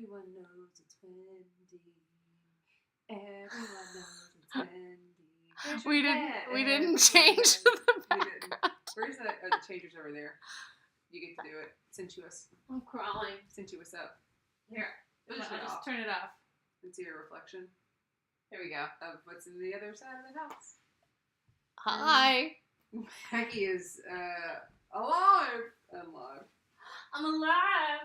Everyone knows it's Wendy. Everyone knows it's Wendy. We didn't change the background. Where's the changers over there? You get to do it. Sensuous. I'm crawling. Sensuous up. Here. I'll just turn it off. And see your reflection. Here we go. Of what's in the other side of the house. Hi. Maggie is alive. I'm alive.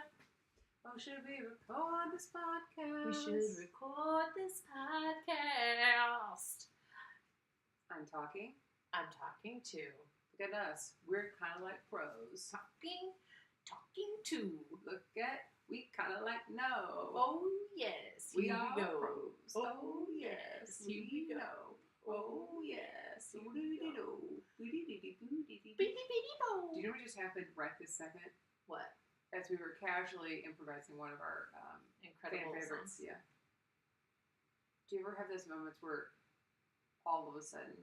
Oh, should we record this podcast? We should record this podcast. I'm talking. I'm talking too. Look at us. We're kind of like pros. Talking too. Look at, we kind of like know. Oh, yes. We Here are we go. pros. Oh, yes. Here we go. know. Oh, yes. Do you know what just happened right this second? What? As we were casually improvising one of our Incredible fan favorites. songs. Yeah. Do you ever have those moments where all of a sudden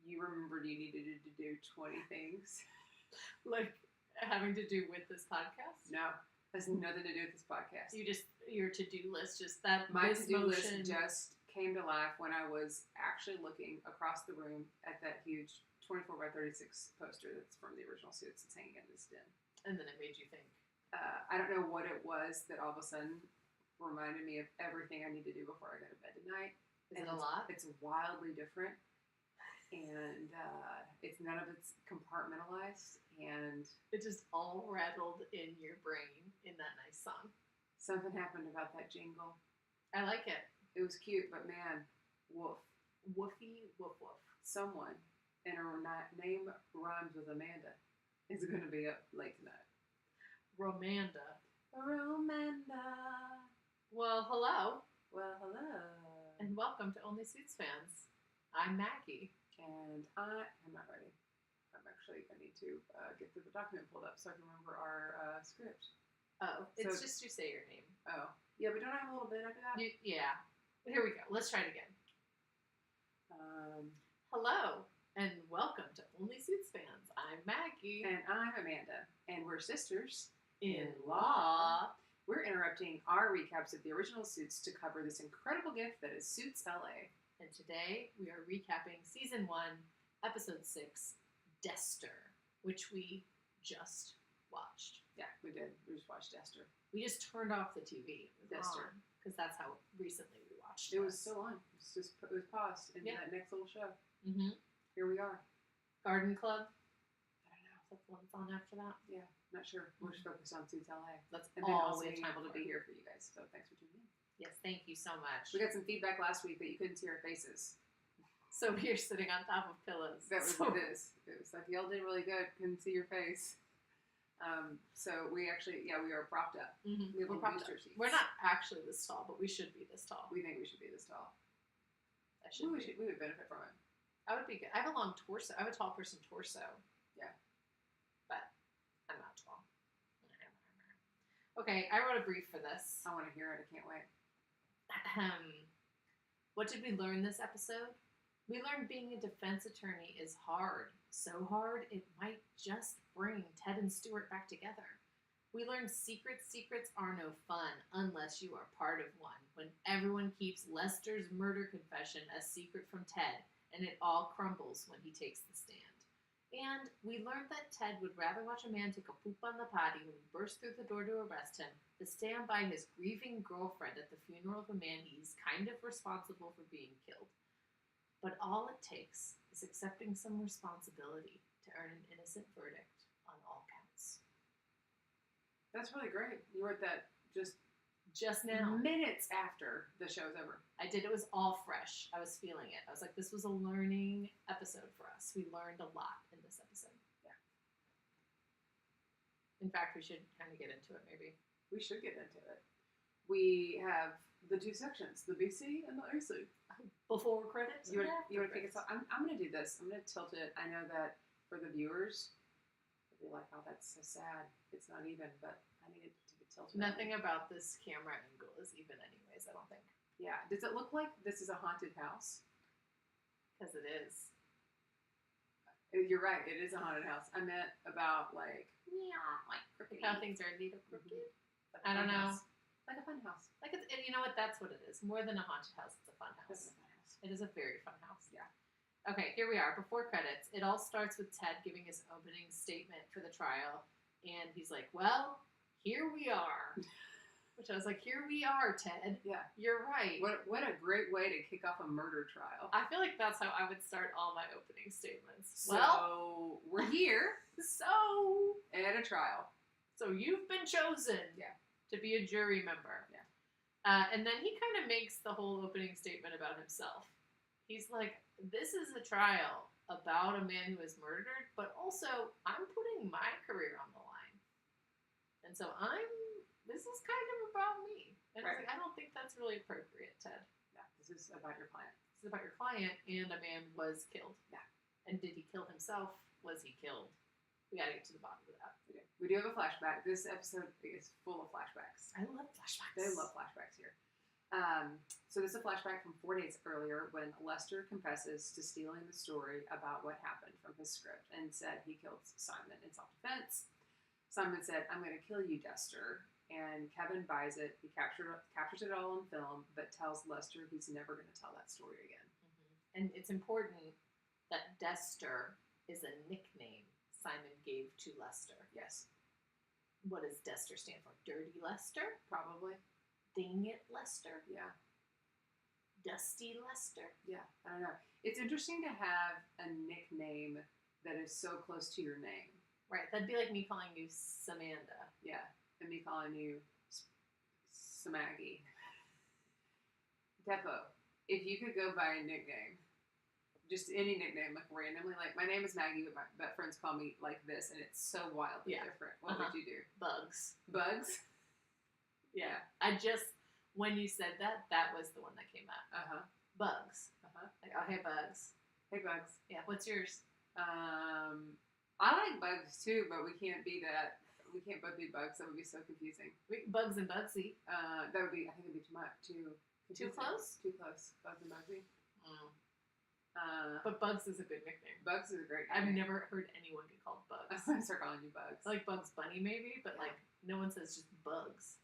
you remembered you needed to do 20 things? Like having to do with this podcast? No. Has nothing to do with this podcast. Your to-do list, just that. My to-do list just came to life when I was actually looking across the room at that huge 24 by 36 poster that's from the original Suits that's hanging in this den. And then it made you think. I don't know what it was that all of a sudden reminded me of everything I need to do before I go to bed tonight. Is it a lot? It's wildly different. And it's none of it's compartmentalized. And it just all rattled in your brain in that nice song. Something happened about that jingle. I like it. It was cute, but man, woof. Woofy, woof woof. Someone, and her name rhymes with Amanda, is going to be up late tonight. Romanda. Romanda. Well, hello. Well, hello. And welcome to Only Suits Fans. I'm Maggie. And I am not ready. I need to get the document pulled up so I can remember our script. Oh, it's just you say your name. Oh. Yeah, but don't I have a little bit after that? Yeah. Here we go. Let's try it again. Hello, and welcome to Only Suits Fans. I'm Maggie. And I'm Amanda. And we're sisters in law. We're interrupting our recaps of the original Suits to cover this incredible gift that is Suits LA. And today we are recapping Season 1, Episode 6, DESTER, which we just watched. Yeah, we did. We just watched DESTER. We just turned off the TV. DESTER. Because that's how recently we watched it. It was still on. It was paused into that next little show. Mm-hmm. Here we are. Garden Club? I don't know. Is that the one that's on after that? Yeah, not sure. We're just focused on Suits LA. That's and then all also we being have able to be here for you guys. So thanks for tuning in. Yes, thank you so much. We got some feedback last week that you couldn't see our faces. So we're sitting on top of pillows. That was what it is. It was like, y'all did really good. Couldn't see your face. So we actually, we are propped up. Mm-hmm. We have We're propped up. We're not actually this tall, but we should be this tall. We think we should be this tall. We would benefit from it. I would be good. I have a long torso. I have a tall person torso. Yeah. But I'm not tall. Okay, I wrote a brief for this. I want to hear it. I can't wait. What did we learn this episode? We learned being a defense attorney is hard. So hard, it might just bring Ted and Stuart back together. We learned secrets are no fun unless you are part of one. When everyone keeps Lester's murder confession a secret from Ted, and it all crumbles when he takes the stand. And we learned that Ted would rather watch a man take a poop on the potty when he burst through the door to arrest him than stand by his grieving girlfriend at the funeral of a man he's kind of responsible for being killed. But all it takes is accepting some responsibility to earn an innocent verdict on all counts. That's really great. You wrote that just now. Minutes after the show's over. I did. It was all fresh. I was feeling it. I was like, this was a learning episode for us. We learned a lot in this episode. Yeah. In fact, we should kind of get into it, maybe. We should get into it. We have the two sections, the BC and the AC. Before credits? You want to pick us up? I'm going to do this. I'm going to tilt it. I know that for the viewers, they'll be like, oh, that's so sad. It's not even, but I need it to be tilted. Nothing about this camera angle is even anyways, I don't think. Yeah. Does it look like this is a haunted house? Because it is. You're right. It is a haunted house. I meant about like crooked. How things are indeed crooked. I don't know. Like a fun house. Like it's, and you know what? That's what it is. More than a haunted house, it's a fun That's house. a fun house. It is a very fun house. Yeah. Okay, here we are. Before credits, it all starts with Ted giving his opening statement for the trial, and he's like, "Well, here we are." Which I was like, "Here we are, Ted. Yeah. You're right." What a great way to kick off a murder trial. I feel like that's how I would start all my opening statements. So we're here so at a trial. So you've been chosen to be a jury member. Yeah. And then he kind of makes the whole opening statement about himself. He's like, this is a trial about a man who was murdered, but also I'm putting my career on the line. And so this is kind of about me. And I was like, I don't think that's really appropriate, Ted. Yeah, this is about your client. This is about your client, and a man was killed. Yeah. And did he kill himself? Was he killed? We gotta get to the bottom of that. We do have a flashback. This episode is full of flashbacks. I love flashbacks. They love flashbacks here. So this is a flashback from 4 days earlier when Lester confesses to stealing the story about what happened from his script and said he killed Simon in self-defense. Simon said, "I'm going to kill you, Dester." And Kevin buys it. He captures it all on film, but tells Lester he's never going to tell that story again. Mm-hmm. And it's important that Dester is a nickname Simon gave to Lester. Yes. What does Dester stand for? Dirty Lester? Probably. Dang it, Lester? Yeah. Dusty Lester? Yeah, I don't know. It's interesting to have a nickname that is so close to your name. Right, that'd be like me calling you Samanda. Yeah, and me calling you Maggie. Defo, if you could go by a nickname, just any nickname, like randomly, like my name is Maggie, but my friends call me like this, and it's so wildly different. What would you do? Bugs. Bugs? Yeah. When you said that, that was the one that came out. Bugs. Like, oh, hey, Bugs. Hey, Bugs. Yeah, what's yours? I like Bugs too, but we can't be that. We can't both be Bugs. That would be so confusing. Bugs and Bugsy. That would be. I think it'd be too much. Too close. Too close. Bugs and Bugsy. But Bugs is a good nickname. Bugs is a great nickname. I've nickname. never heard anyone get called Bugs. I'm gonna start calling you Bugs. I like Bugs Bunny maybe, but like no one says just Bugs.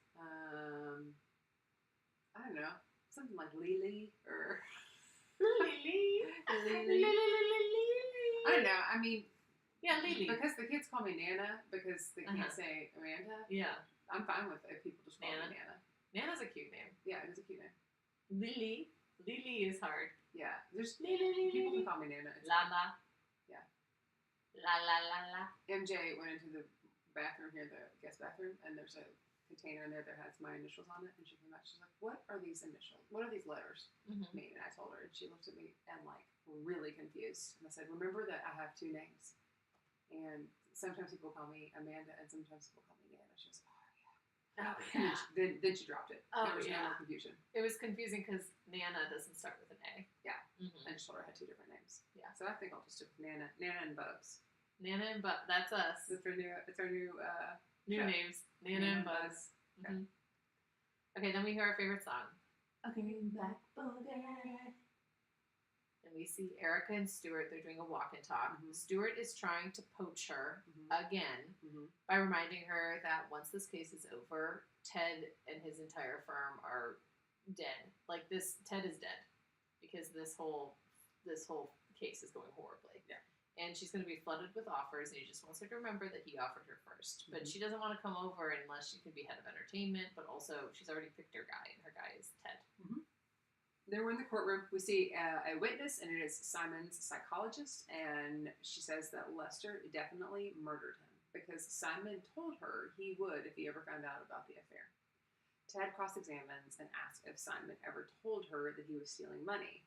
I don't know. Something like Lily or Lily. Lily. I don't know. I mean, yeah, Lily. Because the kids call me Nana because they can't say Amanda. Yeah. I'm fine with if people just call me Nana. Nana's a cute name. Yeah, it is a cute name. Lily. Lily is hard. Yeah. There's Lily. people can call me Nana. Lala. Yeah. La. MJ went into the bathroom here, the guest bathroom, and there's a container in there that has my initials on it, and she came out, she's like, "What are these initials? What are these letters mean?" And I told her, and she looked at me and like really confused. And I said, "Remember that I have two names, and sometimes people call me Amanda, and sometimes people call me Nana." She was like, "Oh yeah." Oh yeah. Then she dropped it. Oh, there was yeah. no more confusion. It was confusing because Nana doesn't start with an A. Yeah. Mm-hmm. I just told her I had two different names. Yeah. So I think I'll just stick with Nana and Bugs. Nana and Bugs. That's us. It's our new new show. names. Nana and Bugs. Okay. Mm-hmm. Okay, then we hear our favorite song. Okay, back And we see Erica and Stuart. They're doing a walk and talk. Stuart is trying to poach her again by reminding her that once this case is over, Ted and his entire firm are dead. Like Ted is dead because this whole case is going horribly. Yeah. And she's going to be flooded with offers, and he just wants her to remember that he offered her first. But she doesn't want to come over unless she can be head of entertainment, but also she's already picked her guy, and her guy is Ted. Then we're in the courtroom. We see a witness, and it is Simon's psychologist, and she says that Lester definitely murdered him because Simon told her he would if he ever found out about the affair. Ted cross-examines and asks if Simon ever told her that he was stealing money.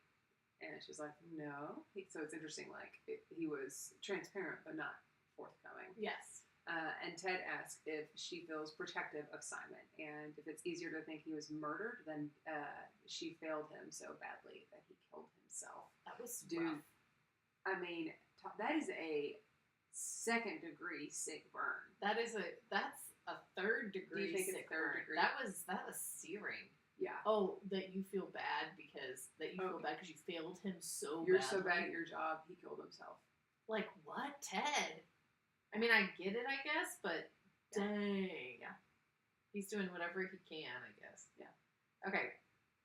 And she's like, no. So it's interesting, like, he was transparent but not forthcoming. Yes. And Ted asks if she feels protective of Simon. And if it's easier to think he was murdered than she failed him so badly that he killed himself. That was Dude, rough. I mean, that is a second-degree sick burn. That's a third-degree Do you think sick it's third burn. degree? That was searing. Yeah. Oh, that you feel bad because you failed him so You're badly. so bad at your job, he killed himself. Like, what, Ted? I mean, I get it, I guess, but dang. Yeah. He's doing whatever he can, I guess. Yeah. Okay.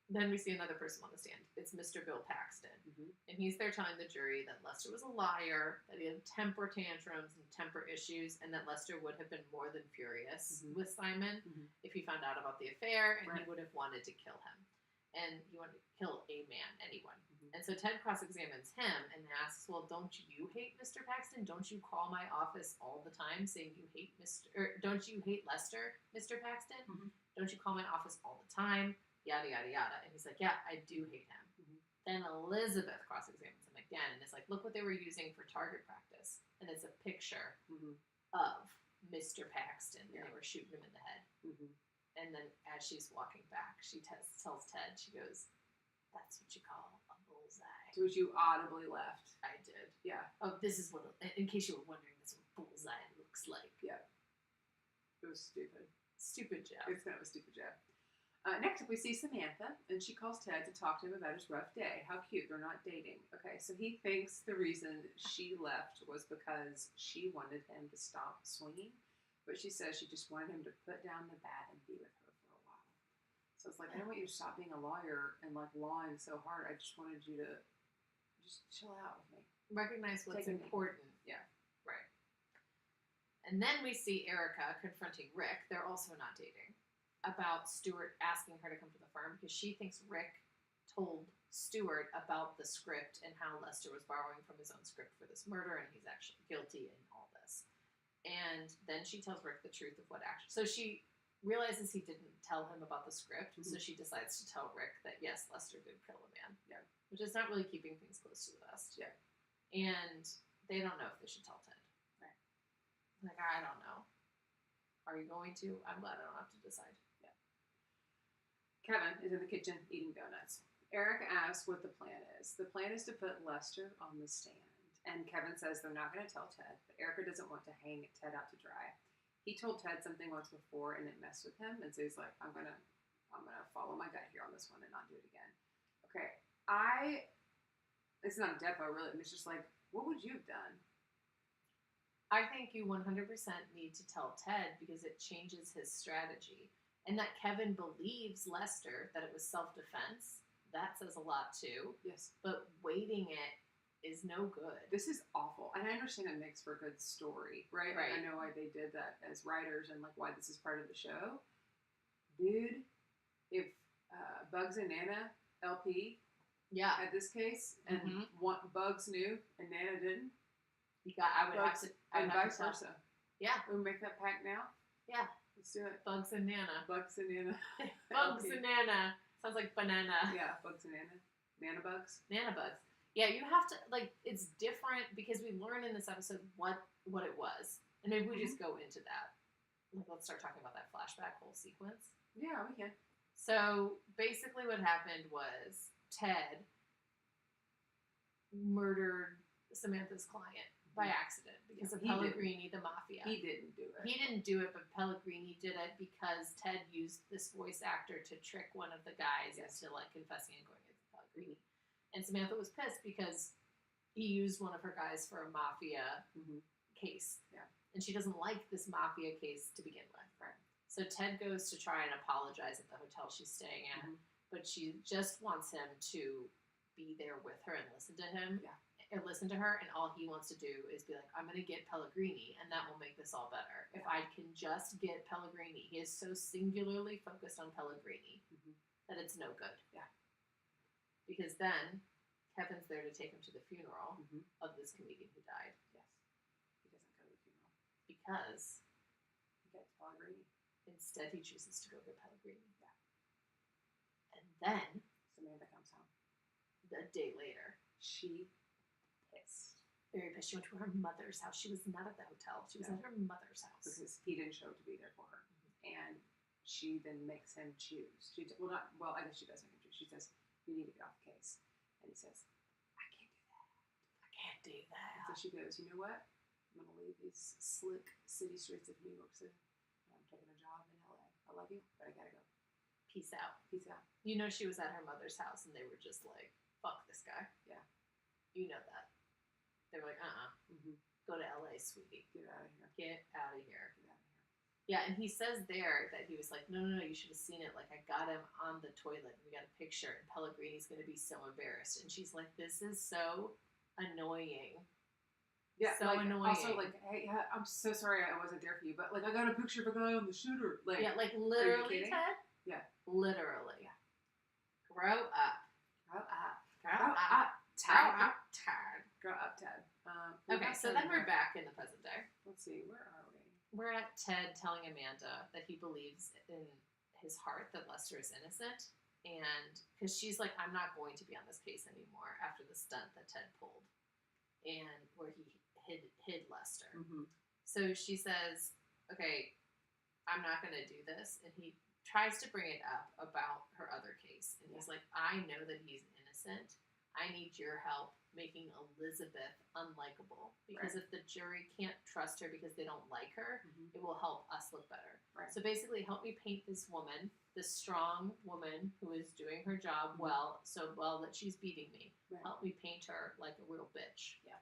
Then we see another person on the stand. It's Mr. Bill Paxton. Mm-hmm. And he's there telling the jury that Lester was a liar, that he had temper tantrums and temper issues, and that Lester would have been more than furious with Simon if he found out about the affair, and he would have wanted to kill him. And he wanted to kill a man, anyone. And so Ted cross-examines him and asks, well, don't you hate Mr. Paxton? Don't you call my office all the time saying you hate don't you hate Lester, Mr. Paxton? Don't you call my office all the time? Yada, yada, yada. And he's like, yeah, I do hate him. Then Elizabeth cross-examines him again and is like, look what they were using for target practice. And it's a picture of Mr. Paxton. And they were shooting him in the head. And then as she's walking back, she tells Ted, she goes, that's what you call a bullseye. To which you audibly left. I did. Yeah. Oh, this is what, in case you were wondering, this is what bullseye looks like. Yeah. It was stupid. Stupid job. It's kind of a stupid job. Next up, we see Samantha, and she calls Ted to talk to him about his rough day. How cute. They're not dating. Okay, so he thinks the reason she left was because she wanted him to stop swinging, but she says she just wanted him to put down the bat and be with her for a while. So it's like, I don't want you to stop being a lawyer and like lawing so hard. I just wanted you to just chill out with me. Recognize what's important. Yeah. Right. And then we see Erica confronting Rick. They're also not dating. About Stuart asking her to come to the firm because she thinks Rick told Stuart about the script and how Lester was borrowing from his own script for this murder and he's actually guilty in all this. And then she tells Rick the truth of what actually... So she realizes he didn't tell him about the script, so she decides to tell Rick that, yes, Lester did kill a man. Yeah. Which is not really keeping things close to the vest. Yeah. And they don't know if they should tell Ted. Right. Like, I don't know. Are you going to? I'm glad I don't have to decide. Kevin is in the kitchen eating donuts. Eric asks what the plan is. The plan is to put Lester on the stand. And Kevin says they're not going to tell Ted, but Erica doesn't want to hang Ted out to dry. He told Ted something once before and it messed with him, and so he's like, I'm gonna follow my gut here on this one and not do it again. Okay. It's not a depo really, it's just like, what would you have done? I think you 100% need to tell Ted because it changes his strategy. And that Kevin believes Lester, that it was self-defense, that says a lot too. Yes. But waiting it is no good. This is awful. And I understand it makes for a good story, right? Right. I know why they did that as writers and like why this is part of the show. Dude, if Bugs and Nana LP had this case and Bugs knew and Nana didn't, I would have to and vice versa. Yeah. We make that pact now? Yeah. Let's do it. Bugs and Nana. Bugs and Nana. Bugs and Nana. Sounds like banana. Yeah, Bugs and Nana. Nana Bugs. Nana Bugs. Yeah, you have to, like, it's different because we learn in this episode what it was. And maybe we just go into that. Like, let's start talking about that flashback whole sequence. Yeah, we can. So, basically what happened was Ted murdered Samantha's client by accident because of Pellegrini, the mafia. He didn't do it. He didn't do it, but Pellegrini did it because Ted used this voice actor to trick one of the guys into like confessing and going against Pellegrini. And Samantha was pissed because he used one of her guys for a mafia case. Yeah. And she doesn't like this mafia case to begin with. Right. So Ted goes to try and apologize at the hotel she's staying at, but she just wants him to be there with her and listen to him. Yeah. And listen to her, and all he wants to do is be like, I'm going to get Pellegrini, and that will make this all better. If I can just get Pellegrini. He is so singularly focused on Pellegrini that it's no good. Yeah. Because then, Kevin's there to take him to the funeral of this comedian who died. Yes. He doesn't go to the funeral. Because he gets Pellegrini. Instead, he chooses to go get Pellegrini. Yeah. And then, Samantha comes home. A day later, she pissed. Very pissed. She went to her mother's house. She was not at the hotel. She was at her mother's house. Because he didn't show up to be there for her. And she then makes him choose. I guess she does make him choose. She says, you need to get off the case. And he says, I can't do that. I can't do that. And so she goes, you know what? I'm going to leave these slick city streets of New York City. And I'm taking a job in LA. I love you, but I gotta go. Peace out. Peace out. You know she was at her mother's house and they were just like, fuck this guy. Yeah. You know that. They were like, go to LA, sweetie. Get out of here. Get out of here. Get out of here. Yeah, and he says there that he was like, no, you should have seen it. Like, I got him on the toilet, and we got a picture, and Pellegrini's going to be so embarrassed. And she's like, this is so annoying. Yeah, so like, annoying. Also, like, hey, I'm so sorry I wasn't there for you, but like, I got a picture of a guy on the shooter. Like, yeah, like literally, kidding? Ted. Yeah, literally. Yeah. Grow up. Grow up. Grow Grow up. up, Ted. Grow up, Ted. Grow up, Ted. Okay, so then we're back in the present day. Let's see, where are we? We're at Ted telling Amanda that he believes in his heart that Lester is innocent, and because she's like, I'm not going to be on this case anymore after the stunt that Ted pulled, and where he hid Lester. Mm-hmm. So she says, okay, I'm not going to do this, and he tries to bring it up about her other case, and he's like, I know that he's innocent. I need your help making Elizabeth unlikable, because if the jury can't trust her because they don't like her, it will help us look better. Right. So basically, help me paint this woman, this strong woman who is doing her job well, so well that she's beating me. Right. Help me paint her like a real bitch. Yeah.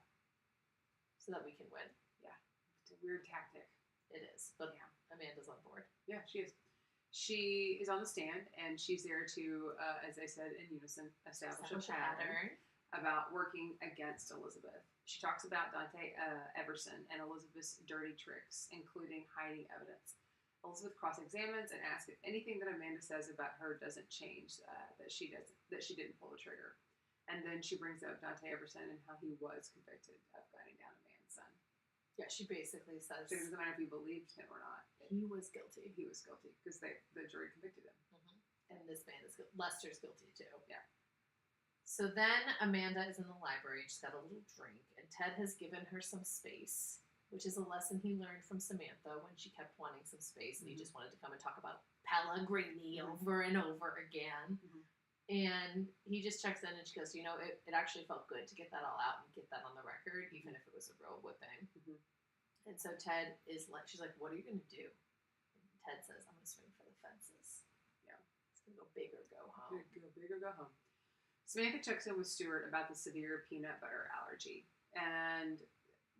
So that we can win. Yeah. It's a weird tactic. It is, but Amanda's on board. Yeah, she is. She is on the stand, and she's there to, as I said in unison, establish a pattern about working against Elizabeth. She talks about Dante Everson and Elizabeth's dirty tricks, including hiding evidence. Elizabeth cross-examines and asks if anything that Amanda says about her doesn't change, that she didn't pull the trigger. And then she brings up Dante Everson and how he was convicted of gunning down a man's son. Yeah, she basically says... So it doesn't matter if you believed him or not. He was guilty. He was guilty, because the jury convicted him. And this man is Lester's guilty, too. Yeah. So then Amanda is in the library, and she's got a little drink, and Ted has given her some space, which is a lesson he learned from Samantha when she kept wanting some space, and he just wanted to come and talk about Pellegrini over and over again. And he just checks in, and she goes, it actually felt good to get that all out and get that on the record, even if it was a real whipping. And so Ted is like, she's like, what are you going to do? And Ted says, I'm going to swing for the fences. Yeah. It's going to go big or go home. Go big or go home. Samantha checks in with Stuart about the severe peanut butter allergy. And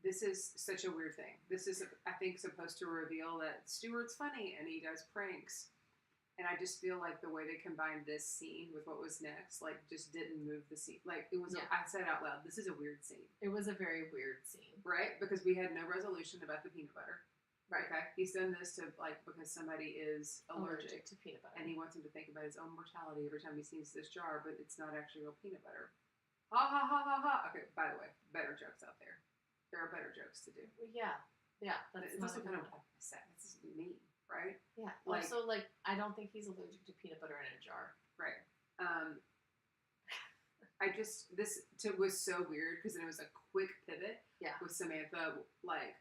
this is such a weird thing. This is, I think, supposed to reveal that Stuart's funny and he does pranks. And I just feel like the way they combined this scene with what was next, like, just didn't move the scene. Like, it was, I said out loud, this is a weird scene. It was a very weird scene. Right? Because we had no resolution about the peanut butter. Right. Okay? He's done this to, like, because somebody is allergic to peanut butter. And he wants him to think about his own mortality every time he sees this jar, but it's not actually real peanut butter. Ha ha ha ha ha. Okay, by the way, better jokes out there. There are better jokes to do. Well, yeah. Yeah. It's also kind of sad. This is mean. Right? Yeah. Also, I don't think he's allergic to peanut butter in a jar. Right. Was so weird, because then it was a quick pivot. Yeah. With Samantha,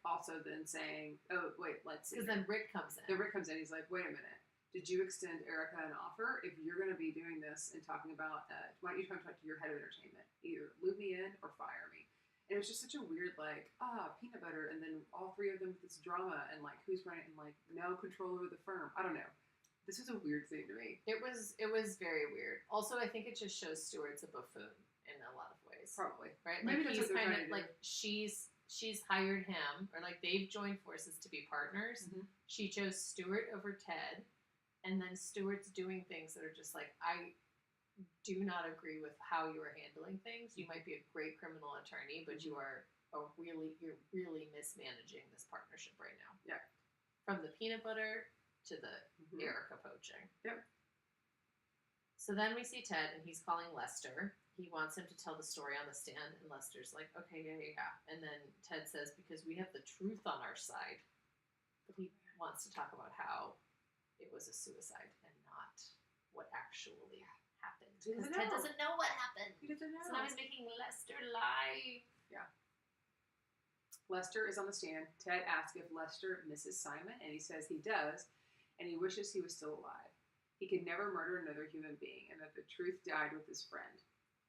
also then saying, oh, wait, let's see. Because then Rick comes in. He's like, wait a minute. Did you extend Erica an offer? If you're going to be doing this and talking about, why don't you talk to your head of entertainment? Either loop me in or fire me. And it was just such a weird, peanut butter, and then all three of them with this drama, and, who's running, and, no control over the firm. I don't know. This was a weird thing to me. It was very weird. Also, I think it just shows Stuart's a buffoon in a lot of ways. Probably. Right? Maybe he's kind of, she's hired him, or, they've joined forces to be partners. She chose Stuart over Ted, and then Stuart's doing things that are just I do not agree with how you are handling things. You might be a great criminal attorney, but you're really mismanaging this partnership right now. Yeah. From the peanut butter to the Erica poaching. Yep. So then we see Ted, and he's calling Lester. He wants him to tell the story on the stand, and Lester's like, okay, yeah. And then Ted says, because we have the truth on our side. But he wants to talk about how it was a suicide and not what actually happened. Because Ted doesn't know what happened. He doesn't know. So now he's making Lester lie. Yeah. Lester is on the stand. Ted asks if Lester misses Simon, and he says he does, and he wishes he was still alive. He could never murder another human being, and that the truth died with his friend.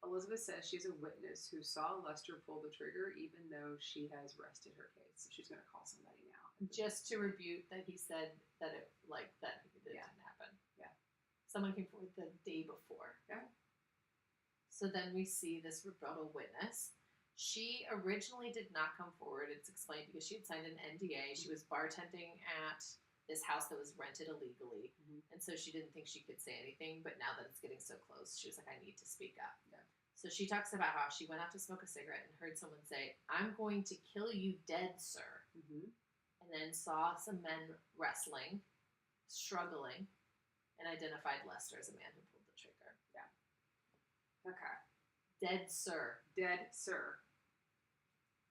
Elizabeth says she's a witness who saw Lester pull the trigger, even though she has rested her case. So she's going to call somebody now. Just to rebuke that he said that it didn't happen. Yeah. Someone came forward the day before. Yeah. So then we see this rebuttal witness. She originally did not come forward. It's explained because she had signed an NDA. She was bartending at this house that was rented illegally. Mhm. And so she didn't think she could say anything, but now that it's getting so close, she was like, I need to speak up. Yeah. So she talks about how she went out to smoke a cigarette and heard someone say, I'm going to kill you dead, sir. Mhm. And then saw some men wrestling, struggling, and identified Lester as a man who pulled the trigger. Okay. Dead, sir. Dead sir.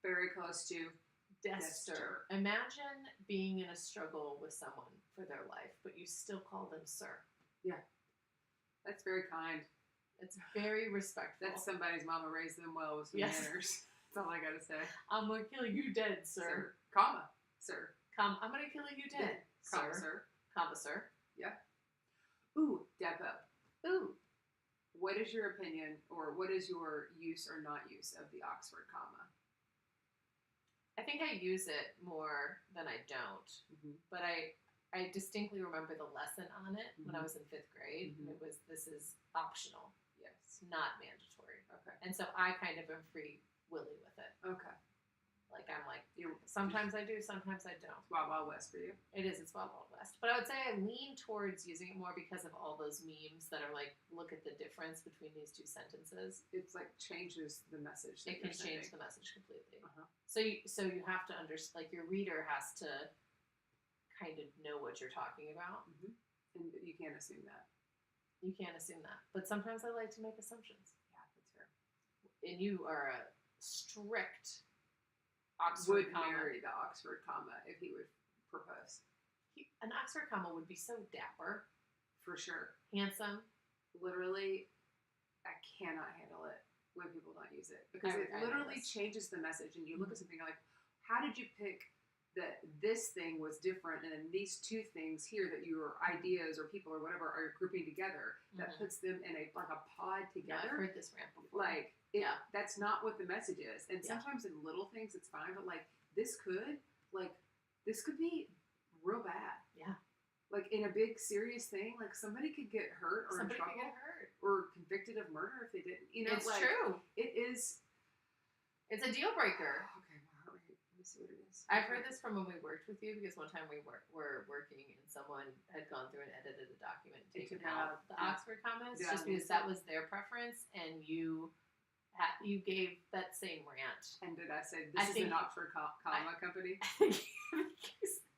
Very close to DESTER. Imagine being in a struggle with someone for their life, but you still call them sir. That's very kind. It's very respectful. That's somebody's mama raised them well with some Yes. manners. That's all I gotta say. I'm gonna kill you dead, sir. Comma, sir. I'm gonna kill you dead, Comma, sir. sir. Comma, sir. Ooh, Depo. Ooh. What is your opinion, or what is your use or not use of the Oxford comma? I think I use it more than I don't, but I distinctly remember the lesson on it when I was in 5th grade. Mhm. It was, this is optional, Yes. not mandatory. Okay. And so I kind of am free willy with it. Okay. Like, I'm like, You sometimes I do, sometimes I don't. It's Wild Wild West for you. It is, it's Wild Wild West. But I would say I lean towards using it more because of all those memes that are like, look at the difference between these two sentences. It's like changes the message. That It can you're change sending. the message completely. Uh-huh. So you have to understand, like, your reader has to kind of know what you're talking about. Mhm. And you can't assume that. You can't assume that. But sometimes I like to make assumptions. Yeah, that's fair. And you are a strict Oxford Would comma. marry the Oxford comma if he would propose. An Oxford comma would be so dapper, For sure. handsome. Literally, I cannot handle it when people don't use it. Because I it know literally this. changes the message. And you look at something like, how did you pick that this thing was different and then these two things here that your ideas or people or whatever are grouping together that Mhm. puts them in a pod Yeah, I've together? heard this rant before. Like, Yeah. that's not what the message is. And Yeah. sometimes in little things it's fine, but like this could be real bad. Yeah. Like in a big serious thing, like somebody could get hurt or Somebody in could trouble get hurt. or convicted of murder if they didn't. You know, It's like true. it is. It's a deal breaker. Okay, my heart rate. Let me see what it is. I've heard this from when we worked with you, because one time we were working and someone had gone through and edited a document and They taken took out out the the- Oxford commas Yeah. just because that was their preference, and you gave that same rant. And did I say I this is think- an Oxford comma company?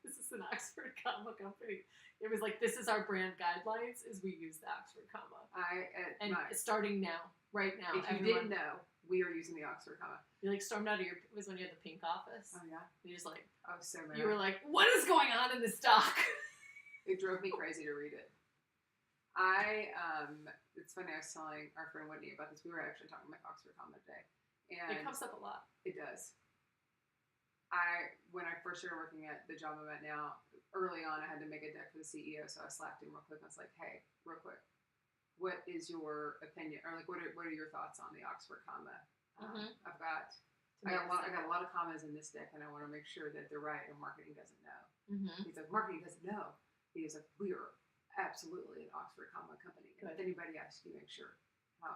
This is an Oxford comma company. It was like, this is our brand guidelines, is we use the Oxford comma. And starting now, right now, if you everyone, didn't know, we are using the Oxford comma. you like stormed out of it was when you had the pink office. Oh yeah, You just like, I was so mad. you were like, what is going on in this doc? It drove me crazy to read it. It's funny, I was telling our friend Whitney about this. We were actually talking about Oxford comma today. And It comes up a lot. it does. When I first started working at the job I'm at now, early on I had to make a deck for the CEO, so I slapped him real quick. I was like, hey, real quick, what is your opinion? Or like, what are your thoughts on the Oxford comma? I got a lot of commas in this deck, and I want to make sure that they're right and marketing doesn't know. Mm-hmm. He's like, marketing doesn't know. He's like, we are absolutely an Oxford comma company. And if Good. anybody asks you, make sure.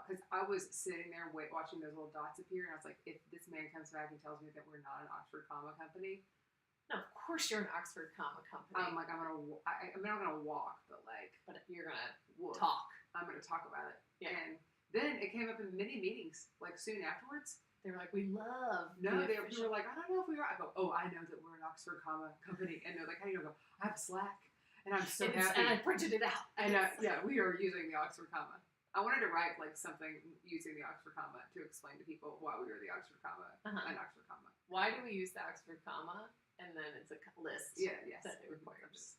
Because I was sitting there watching those little dots appear, and I was like, if this man comes back and tells me that we're not an Oxford comma company, No, of course you're an Oxford comma company. I'm like, I'm not gonna walk, but like, but you're gonna woof. talk. I'm gonna talk about it. Yeah. And then it came up in many meetings, like soon afterwards. They were like, we love. No, the they official- were like, I don't know if we are. I go, oh, I know that we're an Oxford comma company, and they're like, how do you know? I go, I have Slack, and I'm so happy. And I printed it out. And yeah, we are using the Oxford comma. I wanted to write like something using the Oxford comma to explain to people why we were the Oxford comma, an Oxford comma. Why do we use the Oxford comma? And then it's a list. Yeah, yes. That it requires.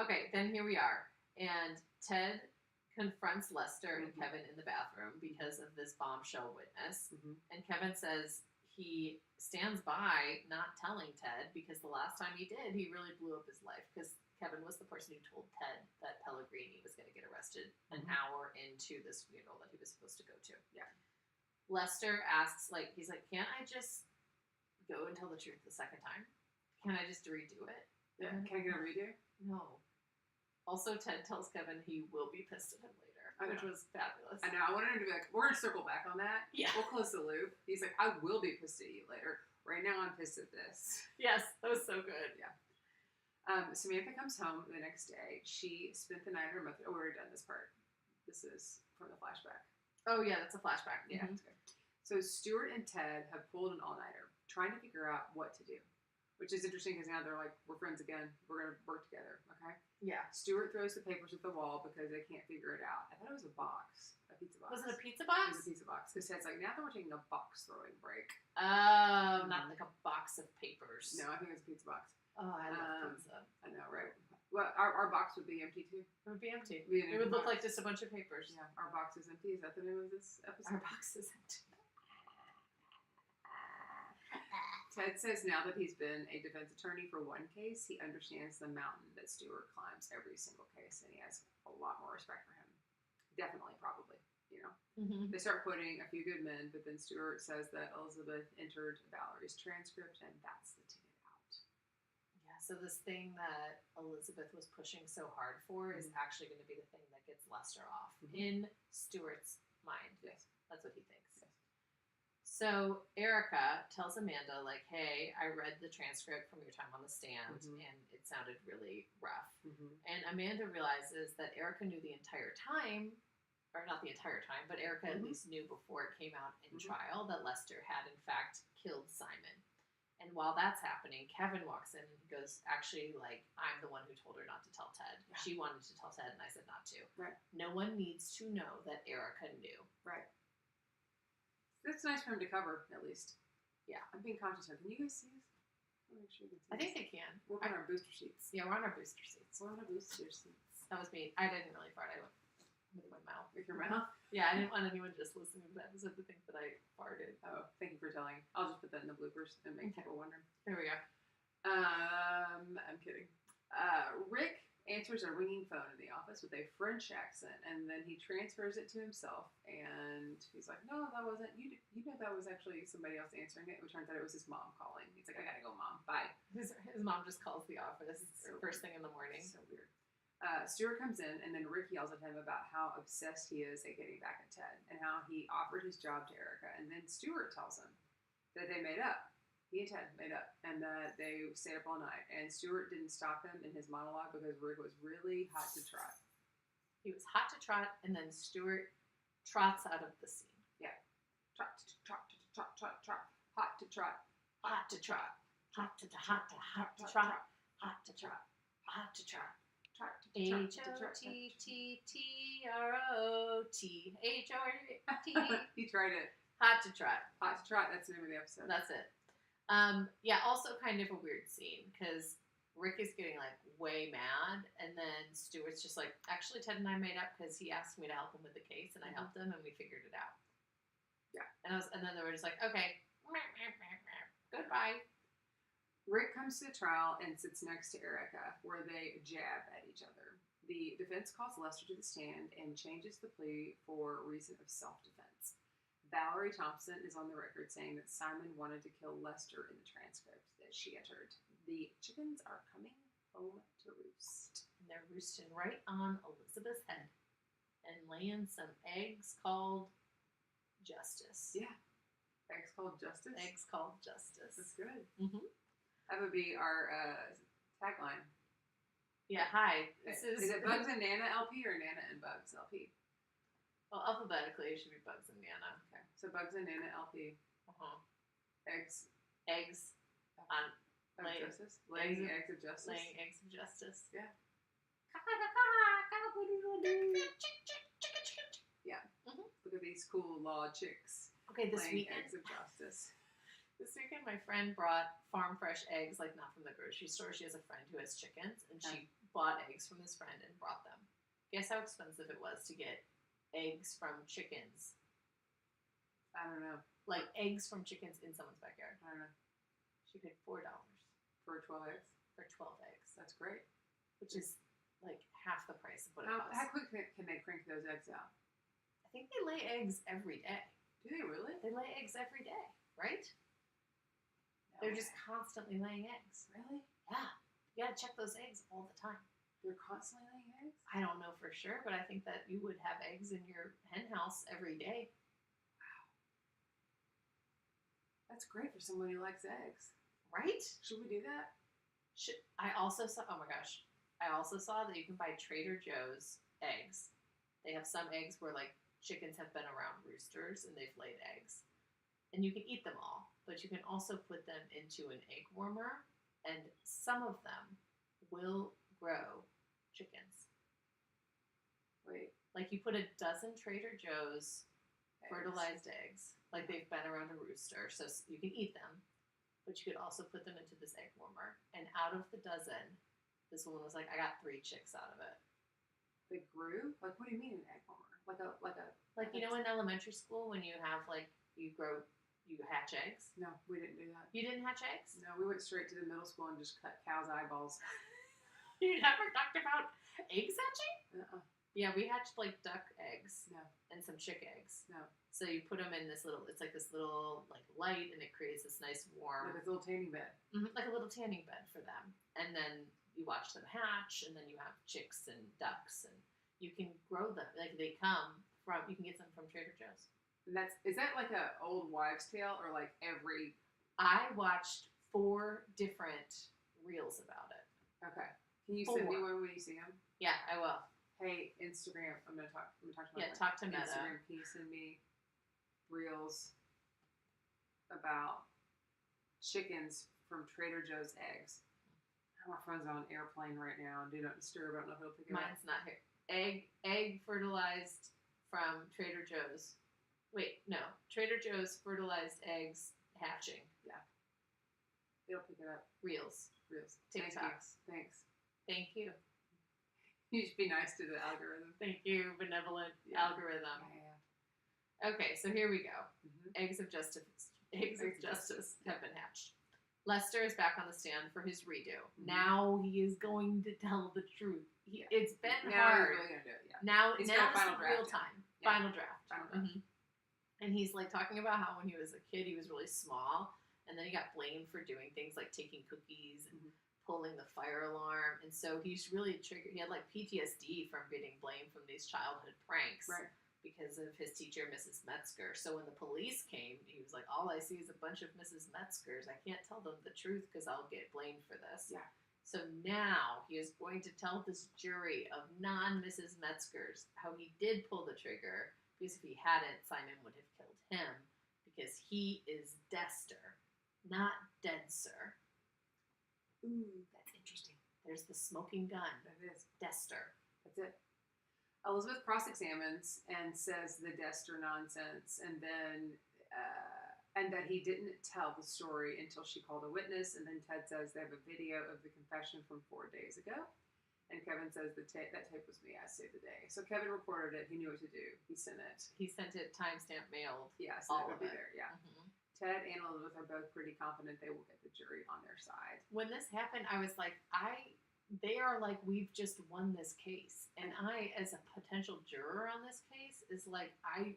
Okay, then here we are. And Ted confronts Lester and Kevin in the bathroom because of this bombshell witness. And Kevin says he stands by not telling Ted because the last time he did, he really blew up his life because Kevin was the person who told Ted that Pellegrini was going to get arrested an hour into this funeral that he was supposed to go to. Yeah. Lester asks, like, he's like, can't I just go and tell the truth the second time? Can I just redo it? Yeah. Can I get a redo? No. Also, Ted tells Kevin he will be pissed at him later, which was fabulous. I know. I wanted him to be like, we're going to circle back on that. Yeah. We'll close the loop. He's like, I will be pissed at you later. Right now, I'm pissed at this. Yes, that was so good. Yeah. Samantha comes home the next day. She spent the night at her mother. Oh, we already done this part. This is from the flashback. Oh yeah, that's a flashback. Yeah, Mhm. that's good. So Stuart and Ted have pulled an all-nighter, trying to figure out what to do. Which is interesting because now they're like, we're friends again. We're going to work together, okay? Yeah. Stuart throws the papers at the wall because they can't figure it out. I thought it was a box, a pizza box. Was it a pizza It box? was a pizza box. Because Ted's like, now that we're taking a box throwing break. Oh, not like a box of papers. No, I think it was a pizza box. Oh, I love pizza. I know, right? Well, our box would be empty too. It would be empty. Be an It would empty look box. like just a bunch of papers. Yeah, our box is empty. Is that the name of this episode? Our box is empty. Ted says now that he's been a defense attorney for one case, he understands the mountain that Stuart climbs every single case, and he has a lot more respect for him. Definitely, probably, you know. Mm-hmm. They start quoting a few good men, but then Stuart says that Elizabeth entered Valerie's transcript, and that's the ticket out. Yeah, so this thing that Elizabeth was pushing so hard for is actually going to be the thing that gets Lester off in Stuart's mind. Yes. That's what he thinks. So Erica tells Amanda, like, hey, I read the transcript from your time on the stand, and it sounded really rough. And Amanda realizes that Erica knew the entire time, or not the entire time, but Erica at least knew before it came out in trial that Lester had, in fact, killed Simon. And while that's happening, Kevin walks in and he goes, actually, like, I'm the one who told her not to tell Ted. Yeah. She wanted to tell Ted, and I said not to. Right. No one needs to know that Erica knew. Right. That's nice for him to cover, at least. Yeah. I'm being conscious of. Can you guys see this? I'll make sure you can see I think this. they can. We're on our booster seats. Yeah, we're on our booster seats. We're on our booster seats. That was me. I didn't really fart. I went with my mouth. With your mouth? Yeah, I didn't want anyone just listening to the episode to think that I farted. Oh, thank you for telling. I'll just put that in the bloopers and make people wonder. There we go. I'm kidding. Rick answers a ringing phone in the office with a French accent, and then he transfers it to himself, and he's like, no, that wasn't, you know that was actually somebody else answering it. It turns out it was his mom calling. He's like, I gotta go, Mom, bye. His mom just calls the office first thing in the morning. So weird. Stuart comes in, and then Rick yells at him about how obsessed he is at getting back at Ted, and how he offered his job to Erica, and then Stuart tells him that they made up. He and Ted made up, and that they stayed up all night. And Stuart didn't stop him in his monologue because Rick was really hot to trot. He was hot to trot, and then Stuart trots out of the scene. Yeah. Trot, trot, trot, trot, trot. Hot to trot. Hot to trot. Hot to trot. Hot to trot. Hot to trot. Hot to trot. H-O-T-T-T-R-O-T. H-O-T. He tried it. Hot to trot. Hot to trot. That's the name of the episode. That's it. Yeah, also kind of a weird scene because Rick is getting like way mad, and then Stuart's just like, actually, Ted and I made up because he asked me to help him with the case, and I helped him, and we figured it out. Yeah. And then they were just like, okay, goodbye. Rick comes to the trial and sits next to Erica, where they jab at each other. The defense calls Lester to the stand and changes the plea for reason of self-defense. Valerie Thompson is on the record saying that Simon wanted to kill Lester in the transcript that she entered. The chickens are coming home to roost. And they're roosting right on Elizabeth's head and laying some eggs called Justice. Yeah. Eggs called Justice? Eggs called Justice. That's good. Mm-hmm. That would be our tagline. Yeah, hi. This is it Bugs and Nana LP or Nana and Bugs LP? Well, alphabetically, it should be Bugs and Nana. Okay, so Bugs and Nana LP. Eggs. Eggs on laying justice. Laying eggs of justice. Laying eggs of justice. Yeah. Yeah. Look at these cool law chicks. Okay, this laying weekend. eggs of justice. This weekend, my friend brought farm fresh eggs, like not from the grocery store. She has a friend who has chickens, and she bought eggs from this friend and brought them. Guess how expensive it was to get eggs from chickens? I don't know. Like eggs from chickens in someone's backyard. I don't know. She paid $4 for 12 eggs. For 12 eggs. That's great. Which is like half the price of what it costs. How quick can they crank those eggs out? I think they lay eggs every day. Do they really? They lay eggs every day, right? No. They're just constantly laying eggs. Really? Yeah. You gotta check those eggs all the time. They're constantly laying eggs? I don't know for sure, but I think that you would have eggs in your hen house every day. Wow. That's great for someone who likes eggs. Right? Should we do that? I also saw. Oh my gosh! I also saw that you can buy Trader Joe's eggs. They have some eggs where like chickens have been around roosters and they've laid eggs, and you can eat them all. But you can also put them into an egg warmer, and some of them will grow chickens. Wait. Like you put a dozen Trader Joe's Eggs. fertilized eggs, like they've been around a rooster, so you can eat them. But you could also put them into this egg warmer. And out of the dozen, this woman was like, I got 3 chicks out of it. They grew? Like, what do you mean an egg warmer? Like, you know, in elementary school when you have, like, you hatch eggs? No, we didn't do that. You didn't hatch eggs? No, we went straight to the middle school and just cut cows' eyeballs. You never talked about eggs hatching? Uh-uh. Yeah, we hatched, like, duck eggs. No. And some chick eggs. No. So you put them in this little, it's like this little, like, light, and it creates this nice warm... Like a little tanning bed. Like a little tanning bed for them. And then you watch them hatch, and then you have chicks and ducks, and you can grow them. Like, they come from, you can get them from Trader Joe's. And is that like a old wives' tale, or like every... I watched 4 different reels about it. Okay. Can you 4. send me one when you see them? Yeah, I will. Hey, Instagram. I'm gonna talk to my Yeah, talk to Meta. Instagram. Can you send me reels about chickens from Trader Joe's eggs? My phone's on airplane right now. Do not disturb. I don't know if it'll pick it up. Mine's not here. Egg fertilized from Trader Joe's. Wait, no. Trader Joe's fertilized eggs hatching. Yeah. It'll pick it up. Reels. TikToks. Thanks. Thank you. You should be nice to the algorithm. Thank you, benevolent algorithm. Yeah. Okay, so here we go. Mm-hmm. Eggs of justice have been hatched. Lester is back on the stand for his redo. Mm-hmm. Now he is going to tell the truth. It's been now hard. He's really gonna do it. Yeah. Now He's this final is draft real in. time. Yeah. Final draft. Mm-hmm. And he's like talking about how when he was a kid he was really small, and then he got blamed for doing things like taking cookies and pulling the fire alarm, and so he's really triggered. He had like PTSD from getting blamed from these childhood pranks, right? Because of his teacher, Mrs. Metzger. So when the police came, he was like, all I see is a bunch of Mrs. Metzgers. I can't tell them the truth because I'll get blamed for this. Yeah. So now he is going to tell this jury of non-Mrs. Metzgers how he did pull the trigger, because if he hadn't, Simon would have killed him, because he is DESTER, not DEDSER. Ooh, that's interesting. There's the smoking gun. That is. DESTER. That's it. Elizabeth cross-examines and says the DESTER nonsense, and then and that he didn't tell the story until she called a witness, and then Ted says they have a video of the confession from 4 days ago, and Kevin says that tape was me. I saved the day. So Kevin recorded it. He knew what to do. He sent it timestamp mailed. Yeah, so all it would be there. Yeah. Mm-hmm. Ted and Elizabeth are both pretty confident they will get the jury on their side. When this happened, I was like, they are like, we've just won this case. And I, as a potential juror on this case, is like, I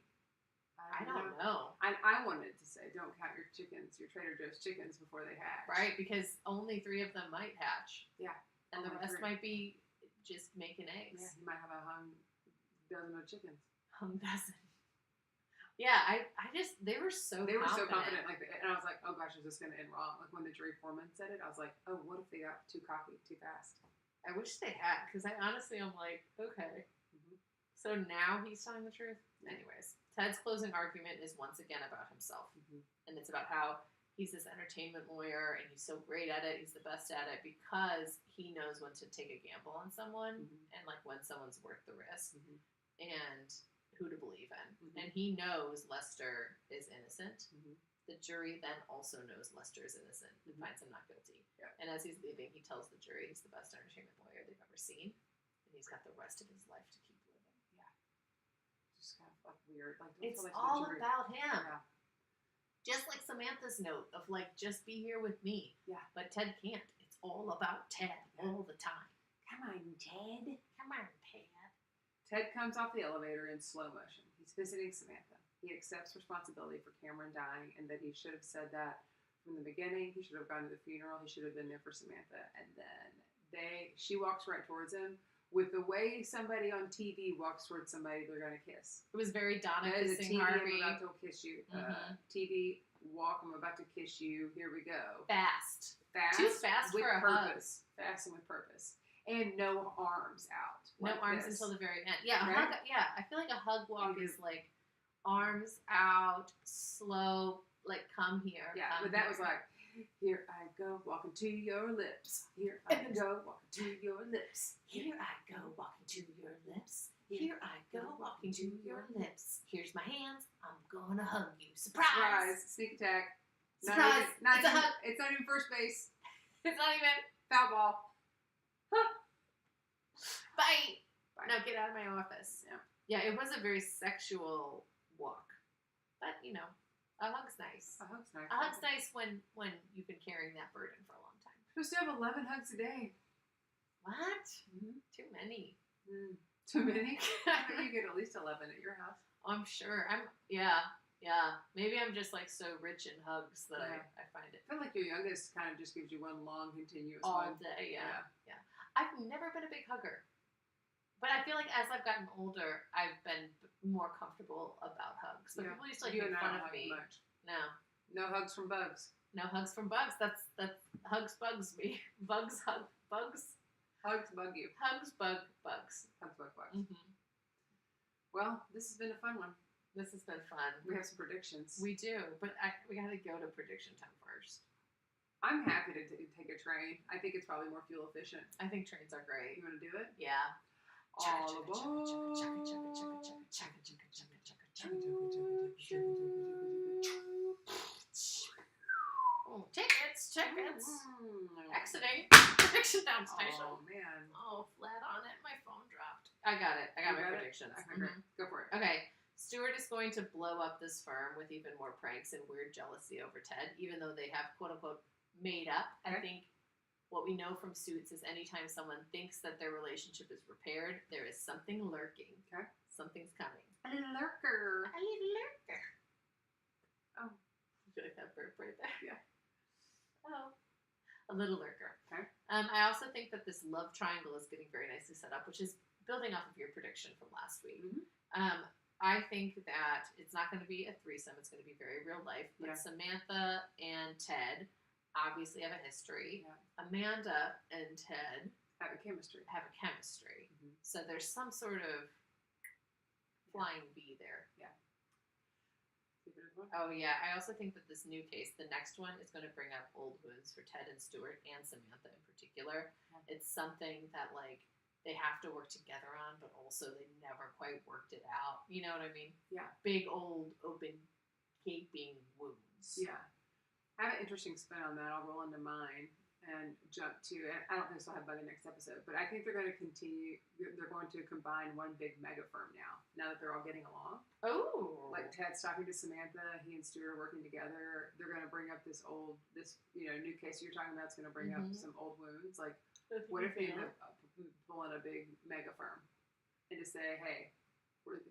don't know. I wanted to say, don't count your chickens, your Trader Joe's chickens, before they hatch. Right, because only 3 of them might hatch. Yeah. And the rest might be just making eggs. Yeah, you might have a hung dozen of chickens. Hung dozen. Yeah, they were so confident. Like, and I was like, oh gosh, is this going to end wrong? Like when the jury foreman said it, I was like, oh, what if they got too cocky, too fast? I wish they had, because I honestly am like, okay. Mm-hmm. So now he's telling the truth? Anyways, Ted's closing argument is once again about himself. Mm-hmm. And it's about how he's this entertainment lawyer and he's so great at it, he's the best at it, because he knows when to take a gamble on someone and like when someone's worth the risk and who to believe in. And he knows Lester is innocent. The jury then also knows Lester is innocent and finds him not guilty. Yeah. And as he's leaving, he tells the jury he's the best entertainment lawyer they've ever seen, and he's got the rest of his life to keep living. Yeah. Just kind of like weird. Like, it's all about him. Yeah. Just like Samantha's note of like, just be here with me. Yeah. But Ted can't. It's all about Ted all the time. Come on, Ted. Come on, Ted. Ted comes off the elevator in slow motion. He's visiting Samantha. He accepts responsibility for Cameron dying, and that he should have said that from the beginning. He should have gone to the funeral. He should have been there for Samantha. And then she walks right towards him. With the way somebody on TV walks towards somebody they're going to kiss. It was very Donna kissing Harvey. I'm about to kiss you. TV walk. I'm about to kiss you. Here we go. Fast. Fast. Too fast with for a purpose. Fast and with purpose. And no arms out. No like arms this. until the very end. Yeah, a Right? hug. Yeah, I feel like a hug walk is like arms out, slow, like come here. Yeah, come but that here. was like, here I go walking to your lips. Here I go walking to your lips. Here I go walking to your lips. Here I go walking to your lips. Here's my hands. I'm gonna hug you. Surprise! Sneak attack. Surprise! Not It's a even, hug. It's not even first base. It's not even. Foul ball. Bye. Bye. No, get out of my office. Yeah. Yeah, it was a very sexual walk, but you know, a hug's nice. A hug's nice. A hug's nice when you've been carrying that burden for a long time. Supposed to have 11 hugs a day. What? Mm-hmm. Too many. Too many? I think you get at least 11 at your house. I'm sure. Yeah. Maybe I'm just like so rich in hugs that Yeah. I find it I feel like your youngest kind of just gives you one long, continuous all hug. day. Yeah. I've never been a big hugger, but I feel like as I've gotten older, I've been more comfortable about hugs. But people used to like You make and I fun don't of me. hug much. No hugs from bugs. No hugs from bugs. That's hugs bugs me. Bugs hug bugs. Hugs bug you. Hugs bugs. Hugs bug bugs. Mm-hmm. Well, this has been a fun one. This has been fun. We have some predictions. We do, but we got to go to prediction time first. I'm happy to take a train. I think it's probably more fuel efficient. I think trains are great. You want to do it? Yeah. All aboard. Oh, tickets. Exiting. Prediction down station. Oh, man. Oh, flat on it. My phone dropped. I got it. I got my predictions. Okay, great. Go for it. Okay. Stuart is going to blow up this firm with even more pranks and weird jealousy over Ted, even though they have quote unquote made up. I think what we know from Suits is anytime someone thinks that their relationship is repaired, there is something lurking. Okay. Something's coming. A little lurker. A little lurker. Oh. You feel like that burp right there? Yeah. Oh. A little lurker. Okay. I also think that this love triangle is getting very nicely set up, which is building off of your prediction from last week. Mm-hmm. I think that it's not going to be a threesome. It's going to be very real life. But Yeah. Samantha and Ted obviously have a history. Yeah. Amanda and Ted Have a chemistry. have a chemistry. Mm-hmm. So there's some sort of flying bee there. Yeah. Oh, yeah. I also think that this new case, the next one, is going to bring up old wounds for Ted and Stuart and Samantha in particular. Yeah. It's something that, like, they have to work together on, but also they never quite worked it out. You know what I mean? Yeah. Big, old, open, gaping wounds. Yeah. I have an interesting spin on that. I'll roll into mine and jump to, and I don't think this will have by the next episode, but I think they're going to continue, they're going to combine one big mega firm now that they're all getting along. Oh. Like Ted's talking to Samantha, he and Stuart are working together. They're going to bring up this new case you're talking about is going to bring up some old wounds. Like, what if they end up pulling a big mega firm and to say, hey,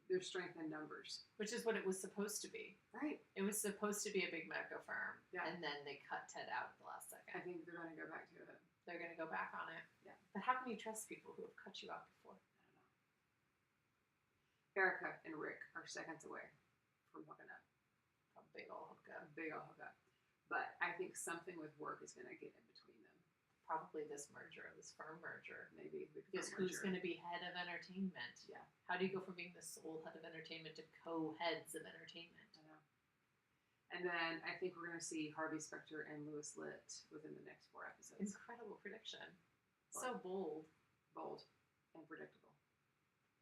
there's strength in numbers. Which is what it was supposed to be. Right. It was supposed to be a big mega firm. Yeah. And then they cut Ted out at the last second. I think they're going to go back to it. They're going to go back on it. Yeah. But how can you trust people who have cut you out before? I don't know. Erica and Rick are seconds away from hooking up. A big old hookup. A big old hookup. But I think something with work is going to get in between them. Probably this merger, this firm merger. Maybe. Because who's going to be head of entertainment? Yeah. How do you go from being the sole head of entertainment to co-heads of entertainment? I know. And then I think we're going to see Harvey Specter and Louis Litt within the next 4 episodes. Incredible prediction. So bold. Bold and predictable.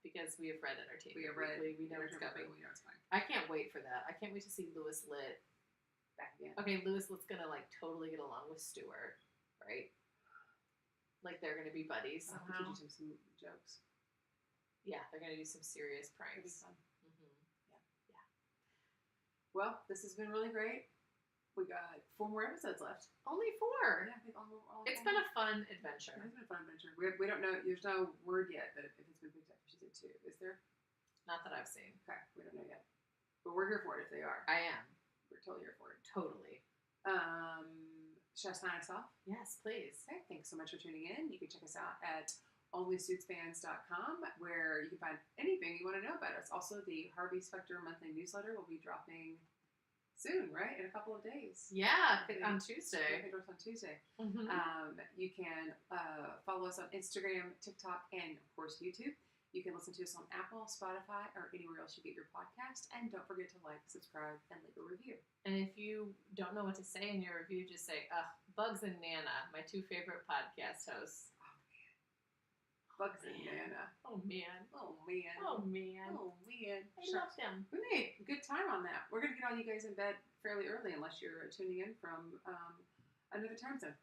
Because we have read Entertainment We have read. Weekly. We know it's coming. We know it's coming. I can't wait for that. I can't wait to see Louis Litt. Back again. Okay, Louis Litt's going to, like, totally get along with Stuart, right? Like, they're going to be buddies I'll somehow. teach him some jokes. Yeah, they're going to do some serious It'll be pranks. fun. Mm-hmm. Yeah. Well, this has been really great. We got 4 more episodes left. Only 4. Yeah, I think only It's 4 been more. a fun adventure. It's been a fun adventure. We don't know. There's no word yet that if it's been picked up. She said 2. Is there? Not that I've seen. Okay, we don't know yet. But we're here for it if they are. I am. We're totally here for it. Totally. Should I sign us off? Yes, please. Okay, thanks so much for tuning in. You can check us out at onlysuitsfans.com where you can find anything you want to know about us. Also, the Harvey Specter monthly newsletter will be dropping soon, right? In a couple of days. Yeah, on Yeah, Tuesday. it drops on Tuesday. Mm-hmm. You can follow us on Instagram, TikTok, and of course YouTube. You can listen to us on Apple, Spotify, or anywhere else you get your podcast. And don't forget to like, subscribe, and leave a review. And if you don't know what to say in your review, just say, Bugs and Nana, my two favorite podcast hosts. Bugs and Nana. Oh, man. Oh, man. Oh, man. Oh, man. I love them. We made good time on that. We're going to get all you guys in bed fairly early unless you're tuning in from another time zone.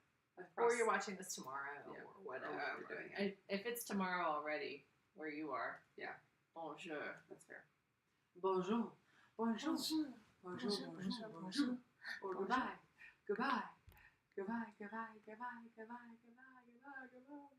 Or you're watching this tomorrow, Yeah. or whatever. Or we're doing it. If it's tomorrow already, where you are. Yeah. Bonjour. That's fair. Bonjour. Bonjour. Bonjour. Bonjour. Bonjour. Or goodbye. Goodbye. Goodbye. Goodbye. Goodbye. Goodbye. Goodbye. Goodbye. Goodbye.